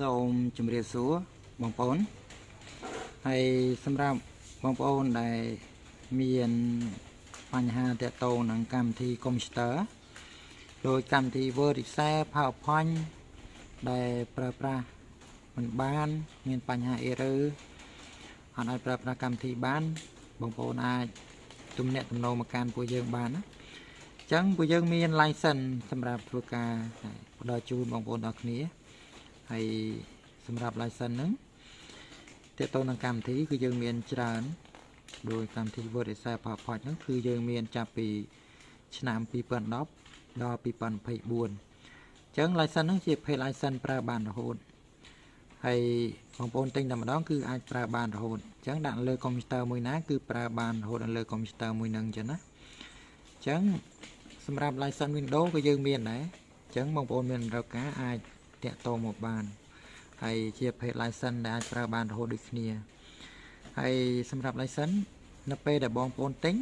សូមជម្រាបសួរបងប្អូនហើយសម្រាប់បងប្អូនដែលមានបញ្ហាទាក់ទងនឹងកម្មវិធីកុំព្យូទ័រដោយកម្មវិធី Word Excel PowerPoint ដែលប្រើប្រាស់មិនបានមានបញ្ហា error អត់អាចប្រើប្រាស់កម្មវិធីបានបងប្អូនអាចទំនាក់ទំនងមកកាន់ពួកយើងបានណាអញ្ចឹងពួកយើងមាន license សម្រាប់ធ្វើការផ្ដល់ជូនបងប្អូនទាំងគ្នាហើយសម្រាប់ license ហ្នឹងទាក់ទងនឹងកម្មវិធីគឺយើងមានច្រើនដោយកម្មវិធី Word Excel PowerPoint ហ្នឹងគឺយើងមានចាប់ពីឆ្នាំ2010ដល់2024អញ្ចឹង license ហ្នឹងជា paid license ប្រើបានរហូតហើយបងប្អូនទិញតែម្ដងគឺអាចប្រើបានរហូតអញ្ចឹងដាក់លើកុំព្យូទ័រមួយណាគឺប្រើបានរហូតនៅលើកុំព្យូទ័រមួយហ្នឹងអញ្ចឹងណាអញ្ចឹងសម្រាប់ license Windows ក៏យើងមានដែរអញ្ចឹងបងប្អូនមានរកការអាចតាក់ទងមកបានហើយជា paid license ដែលអាចប្រើបានរហូតដូចគ្នាហើយសម្រាប់ license នៅពេលដែលបងប្អូនទិញ